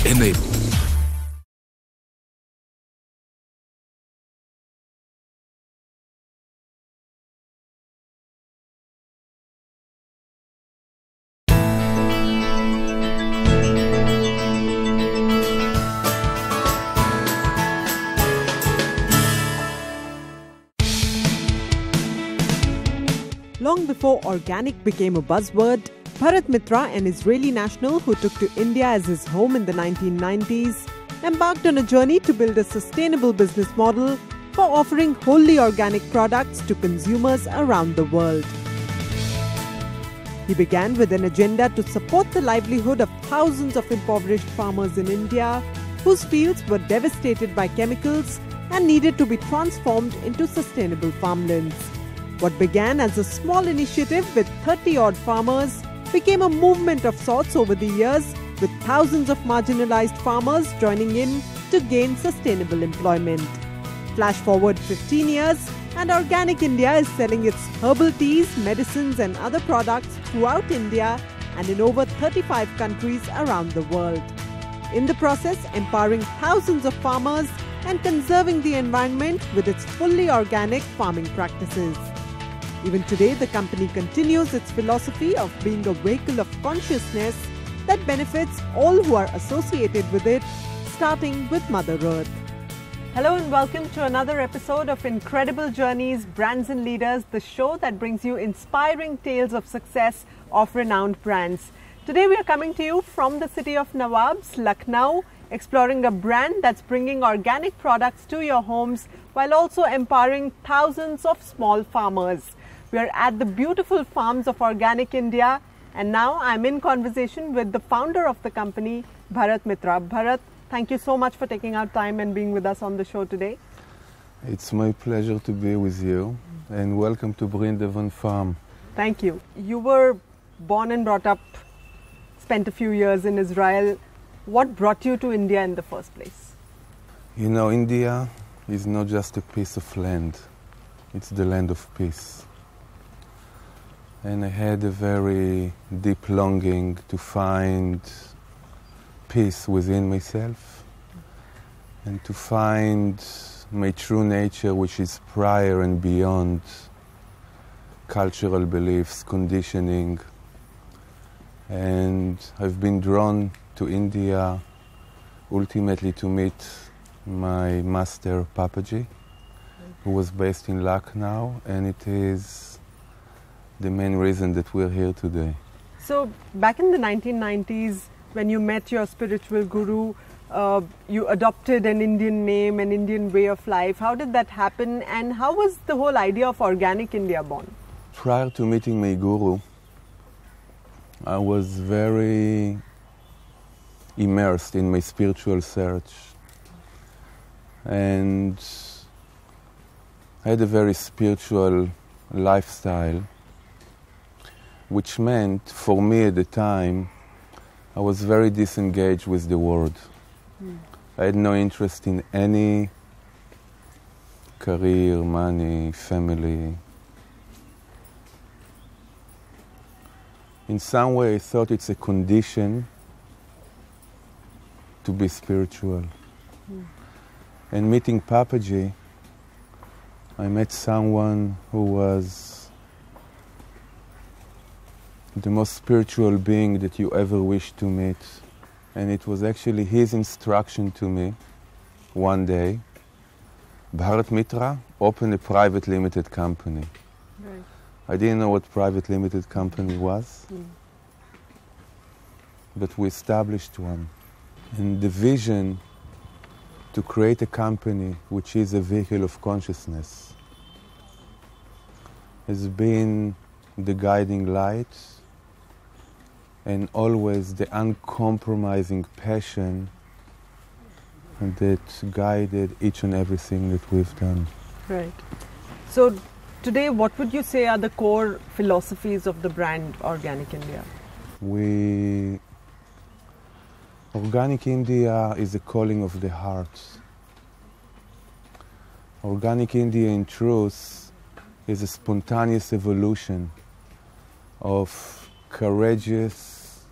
Enable. Long before organic became a buzzword, Bharat Mitra, an Israeli national who took to India as his home in the 1990s, embarked on a journey to build a sustainable business model for offering wholly organic products to consumers around the world. He began with an agenda to support the livelihood of thousands of impoverished farmers in India whose fields were devastated by chemicals and needed to be transformed into sustainable farmlands. What began as a small initiative with 30-odd farmers became a movement of sorts over the years, with thousands of marginalised farmers joining in to gain sustainable employment. Flash forward 15 years, and Organic India is selling its herbal teas, medicines and other products throughout India and in over 35 countries around the world. In the process, empowering thousands of farmers and conserving the environment with its fully organic farming practices. Even today, the company continues its philosophy of being a vehicle of consciousness that benefits all who are associated with it, starting with Mother Earth. Hello and welcome to another episode of Incredible Journeys, Brands and Leaders, the show that brings you inspiring tales of success of renowned brands. Today we are coming to you from the city of Nawabs, Lucknow, exploring a brand that's bringing organic products to your homes while also empowering thousands of small farmers. We are at the beautiful farms of Organic India, and now I'm in conversation with the founder of the company, Bharat Mitra. Bharat, thank you so much for taking out time and being with us on the show today. It's my pleasure to be with you, and welcome to Brindavan Farm. Thank you. You were born and brought up, spent a few years in Israel. What brought you to India in the first place? You know, India is not just a piece of land, it's the land of peace. And I had a very deep longing to find peace within myself and to find my true nature, which is prior and beyond cultural beliefs, conditioning. And I've been drawn to India ultimately to meet my master Papaji, who was based in Lucknow, and it is the main reason that we're here today. So back in the 1990s, when you met your spiritual guru, you adopted an Indian name, an Indian way of life. How did that happen, and how was the whole idea of Organic India born? Prior to meeting my guru, I was very immersed in my spiritual search, and I had a very spiritual lifestyle, which meant for me at the time I was very disengaged with the world. I had no interest in any career, money, family. In some way I thought it's a condition to be spiritual. And meeting Papaji, I met someone who was the most spiritual being that you ever wish to meet. And it was actually his instruction to me one day, Bharat Mitra, open a private limited company. Right. I didn't know what private limited company was, but we established one. And the vision to create a company which is a vehicle of consciousness has been the guiding light and always the uncompromising passion that guided each and everything that we've done. Right. So today, what would you say are the core philosophies of the brand Organic India? Organic India is a calling of the heart. Organic India, in truth, is a spontaneous evolution of courageous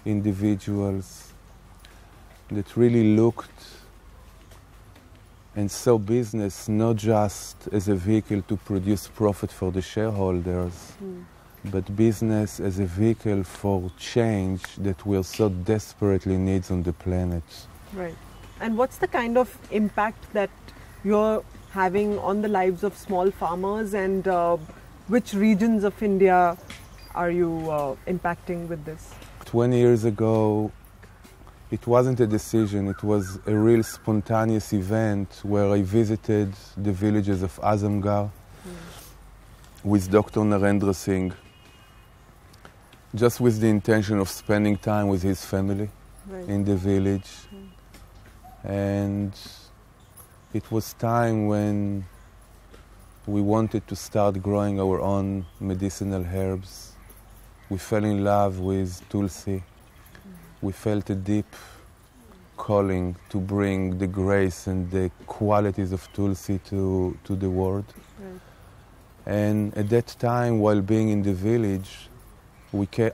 individuals that really looked and saw business not just as a vehicle to produce profit for the shareholders, but business as a vehicle for change that we so desperately need on the planet. Right. And what's the kind of impact that you're having on the lives of small farmers, and which regions of India are you impacting with this? 20 years ago, it wasn't a decision, it was a real spontaneous event where I visited the villages of Azamgarh with Dr. Narendra Singh, just with the intention of spending time with his family in the village. And it was time when we wanted to start growing our own medicinal herbs. We fell in love with Tulsi. We felt a deep calling to bring the grace and the qualities of Tulsi to the world. And at that time, while being in the village,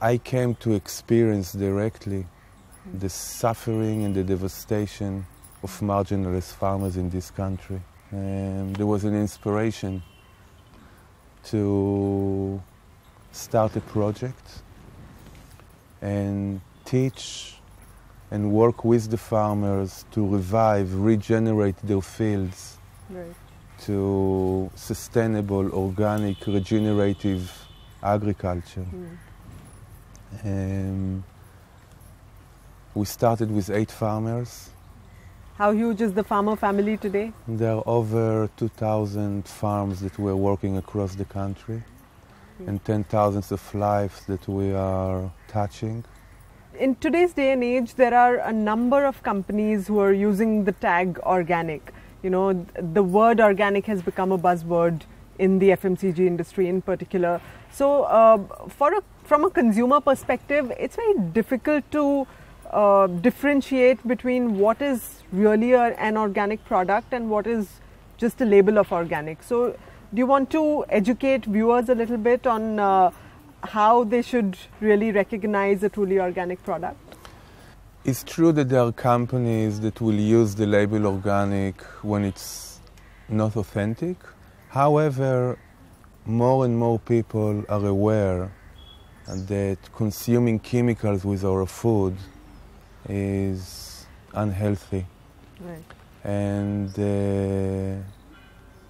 I came to experience directly the suffering and the devastation of marginalized farmers in this country. And there was an inspiration to start a project and teach and work with the farmers to revive, regenerate their fields to sustainable, organic, regenerative agriculture. We started with 8 farmers. How huge is the farmer family today? There are over 2,000 farms that we're working across the country and 10,000 of lives that we are touching. In today's day and age, there are a number of companies who are using the tag organic. You know, the word organic has become a buzzword in the FMCG industry in particular. So from a consumer perspective, it's very difficult to differentiate between what is really an organic product and what is just a label of organic. So do you want to educate viewers a little bit on how they should really recognize a truly organic product? It's true that there are companies that will use the label organic when it's not authentic. However, more and more people are aware that consuming chemicals with our food is unhealthy. And the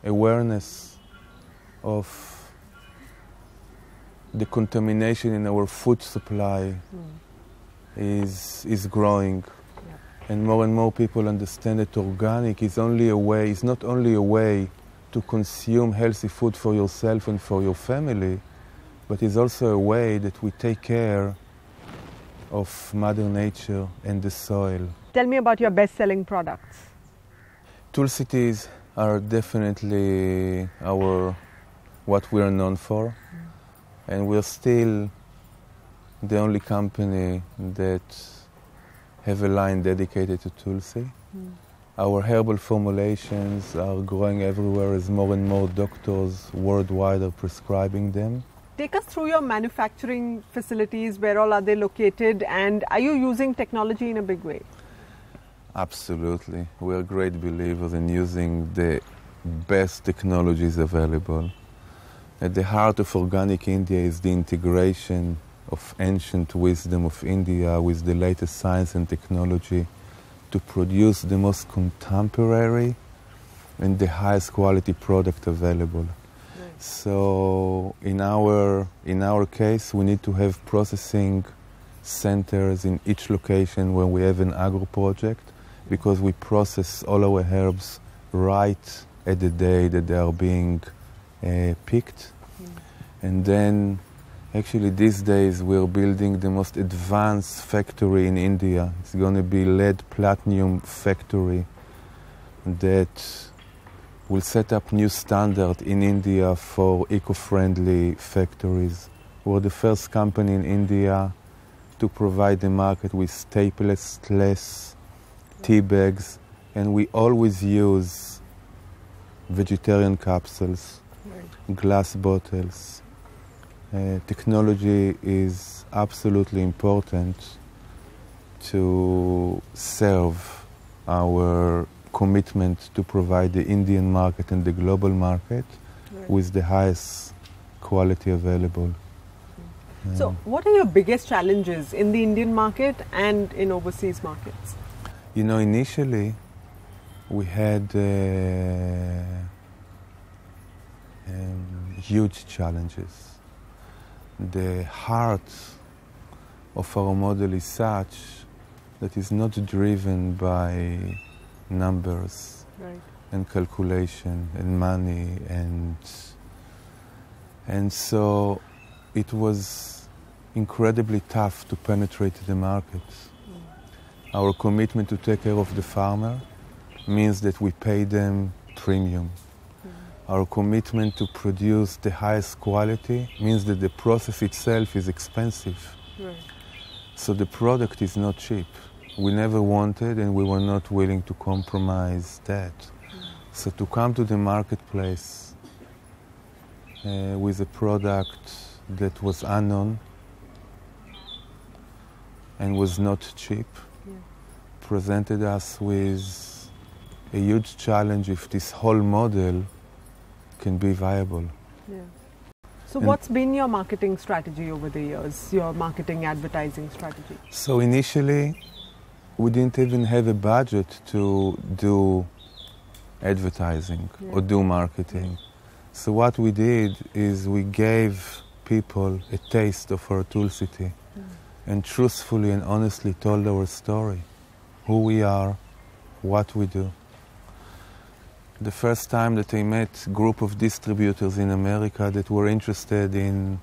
awareness of the contamination in our food supply is growing. And more people understand that organic is not only a way to consume healthy food for yourself and for your family, but is also a way that we take care of Mother Nature and the soil. Tell me about your best-selling products. Tulsi teas are definitely what we are known for, and we're still the only company that have a line dedicated to Tulsi. Our herbal formulations are growing everywhere as more and more doctors worldwide are prescribing them. Take us through your manufacturing facilities. Where all are they located, and are you using technology in a big way? Absolutely. We are great believers in using the best technologies available. At the heart of Organic India is the integration of ancient wisdom of India with the latest science and technology to produce the most contemporary and the highest quality product available. So in our case, we need to have processing centers in each location when we have an agro project, because we process all our herbs right at the day that they are being picked. And then actually these days we're building the most advanced factory in India. It's going to be lead platinum factory that will set up new standard in India for eco-friendly factories. We're the first company in India to provide the market with staples-less tea bags, and we always use vegetarian capsules, glass bottles. Technology is absolutely important, to serve our commitment to provide the Indian market and the global market with the highest quality available. So what are your biggest challenges in the Indian market and in overseas markets? You know, initially we had huge challenges. The heart of our model is such that it's not driven by numbers and calculation and money, and so it was incredibly tough to penetrate the market. Our commitment to take care of the farmer means that we pay them premium. Our commitment to produce the highest quality means that the process itself is expensive. So the product is not cheap. We never wanted and we were not willing to compromise that. So to come to the marketplace with a product that was unknown and was not cheap presented us with a huge challenge if this whole model can be viable. So what's been your marketing strategy over the years, your marketing advertising strategy? So initially, we didn't even have a budget to do advertising or do marketing. So what we did is we gave people a taste of our Tulsi tea and truthfully and honestly told our story, who we are, what we do. The first time that I met a group of distributors in America that were interested in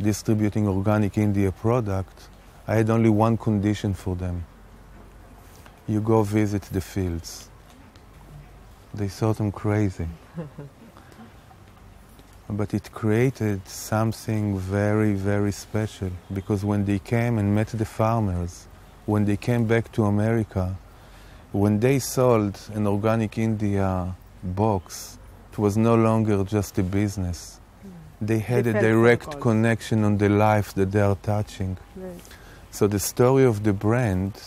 distributing organic India product, I had only one condition for them. You go visit the fields. They thought I'm crazy. But it created something very, very special, because when they came and met the farmers, when they came back to America, when they sold an organic India box, it was no longer just a business. They had a direct connection on the life that they are touching. So the story of the brand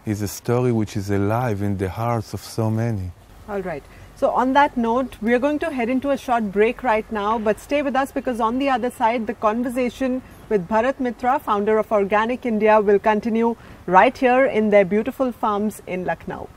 is a story which is alive in the hearts of so many. All right. So on that note, we are going to head into a short break right now, but stay with us because on the other side, the conversation with Bharat Mitra, founder of Organic India, will continue right here in their beautiful farms in Lucknow.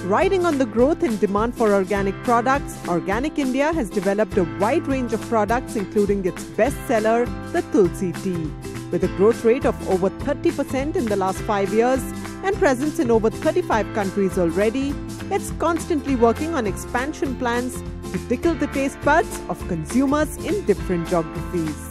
Riding on the growth in demand for organic products, Organic India has developed a wide range of products including its bestseller, the Tulsi tea. With a growth rate of over 30% in the last 5 years and presence in over 35 countries already, it's constantly working on expansion plans to tickle the taste buds of consumers in different geographies.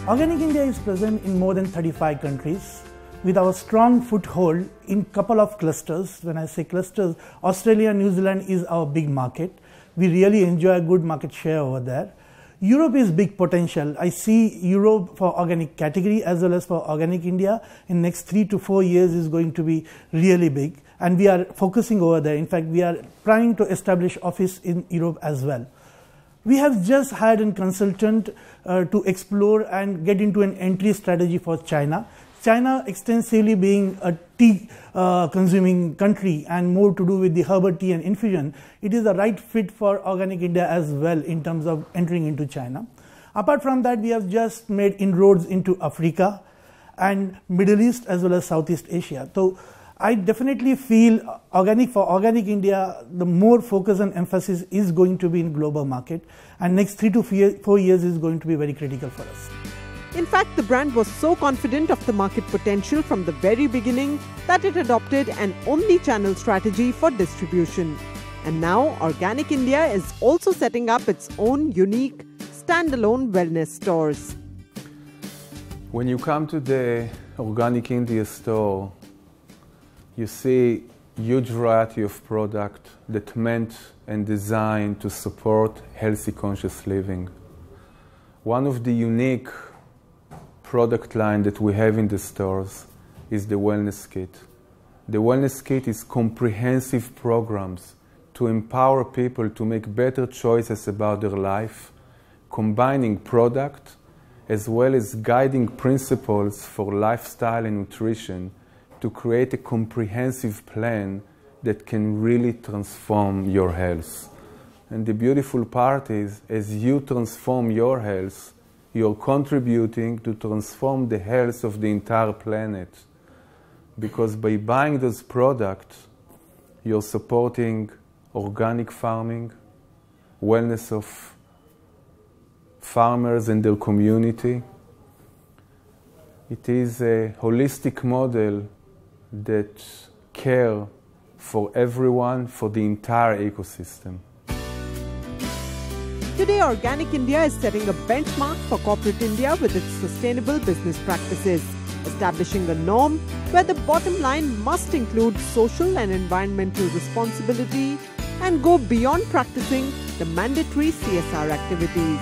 Organic India is present in more than 35 countries, with our strong foothold in couple of clusters. When I say clusters, Australia and New Zealand is our big market. We really enjoy a good market share over there. Europe is big potential. I see Europe for organic category as well as for Organic India in next 3 to 4 years is going to be really big, and we are focusing over there. In fact, we are planning to establish office in Europe as well. We have just hired a consultant to explore and get into an entry strategy for China. China extensively being a tea consuming country and more to do with the herbal tea and infusion, it is the right fit for Organic India as well in terms of entering into China. Apart from that, we have just made inroads into Africa and Middle East as well as Southeast Asia. So I definitely feel for Organic India, the more focus and emphasis is going to be in global market, and next 3 to 4 years is going to be very critical for us. In fact, the brand was so confident of the market potential from the very beginning that it adopted an omni-channel strategy for distribution. And now, Organic India is also setting up its own unique, standalone wellness stores. When you come to the Organic India store, you see huge variety of product that meant and designed to support healthy, conscious living. One of the unique product line that we have in the stores is the wellness kit. The Wellness Kit is comprehensive programs to empower people to make better choices about their life, combining product as well as guiding principles for lifestyle and nutrition to create a comprehensive plan that can really transform your health. And the beautiful part is, as you transform your health, you're contributing to transform the health of the entire planet. Because by buying those products, you're supporting organic farming, wellness of farmers and their community. It is a holistic model that cares for everyone, for the entire ecosystem. Today, Organic India is setting a benchmark for corporate India with its sustainable business practices, establishing a norm where the bottom line must include social and environmental responsibility and go beyond practicing the mandatory CSR activities.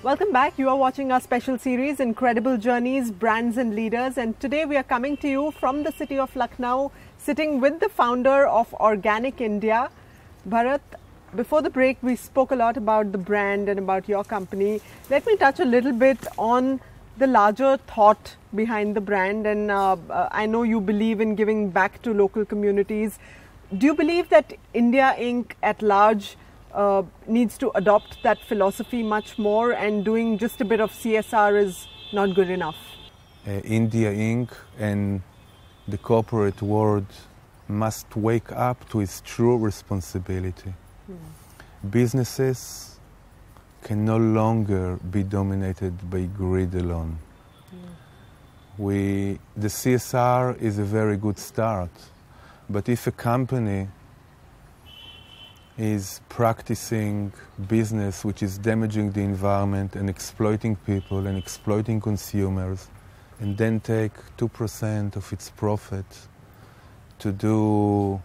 Welcome back. You are watching our special series, Incredible Journeys, Brands and Leaders. And today we are coming to you from the city of Lucknow, sitting with the founder of Organic India. Bharat, before the break, we spoke a lot about the brand and about your company. Let me touch a little bit on the larger thought behind the brand. And I know you believe in giving back to local communities. Do you believe that India Inc. at large needs to adopt that philosophy much more, and doing just a bit of CSR is not good enough? India Inc. and the corporate world must wake up to its true responsibility. Businesses can no longer be dominated by greed alone. The CSR is a very good start, but if a company is practicing business which is damaging the environment and exploiting people and exploiting consumers, and then take 2% of its profit to do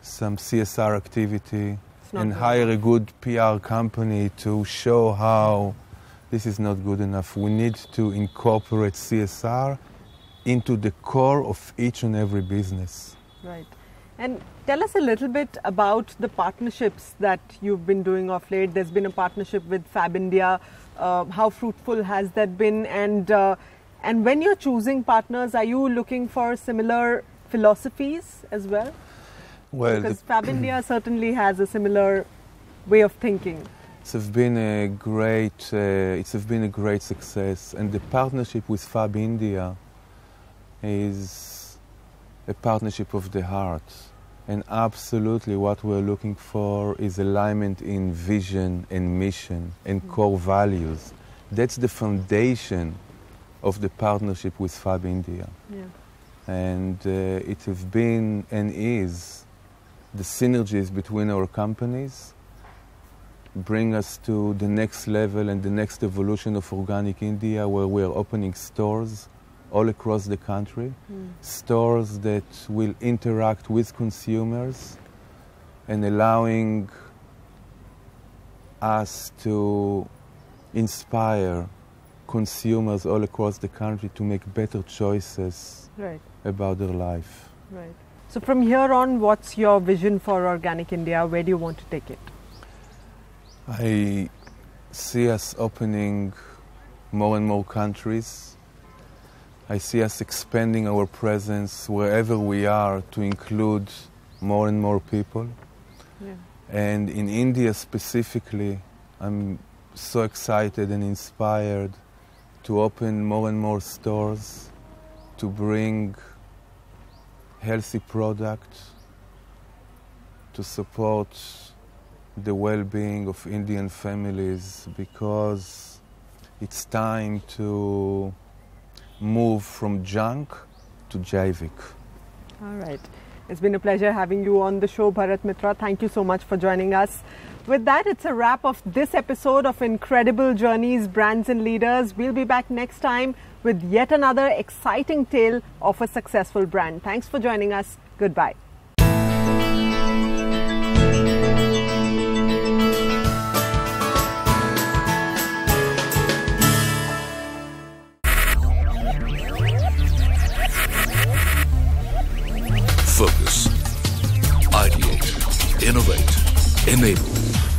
some CSR activity and hire a good PR company to show how this is not good enough. We need to incorporate CSR into the core of each and every business. Right. And tell us a little bit about the partnerships that you've been doing of late. There's been a partnership with Fab India. How fruitful has that been? And when you're choosing partners, are you looking for similar philosophies as well? Well, because Fab India certainly has a similar way of thinking. It's been a great success, and the partnership with Fab India is a partnership of the heart. And absolutely what we're looking for is alignment in vision and mission and core values. That's the foundation of the partnership with Fab India. Yeah. And it has been and is the synergies between our companies bring us to the next level and the next evolution of Organic India, where we are opening stores all across the country, stores that will interact with consumers and allowing us to inspire consumers all across the country to make better choices about their life. Right. So from here on, what's your vision for Organic India? Where do you want to take it? I see us opening more and more countries. I see us expanding our presence wherever we are to include more and more people. Yeah. And in India specifically, I'm so excited and inspired to open more and more stores, to bring healthy products, to support the well-being of Indian families, because it's time to move from junk to Jaivik. All right. It's been a pleasure having you on the show, Bharat Mitra. Thank you so much for joining us. With that, it's a wrap of this episode of Incredible Journeys, Brands and Leaders. We'll be back next time with yet another exciting tale of a successful brand. Thanks for joining us. Goodbye. Innovate. Enable.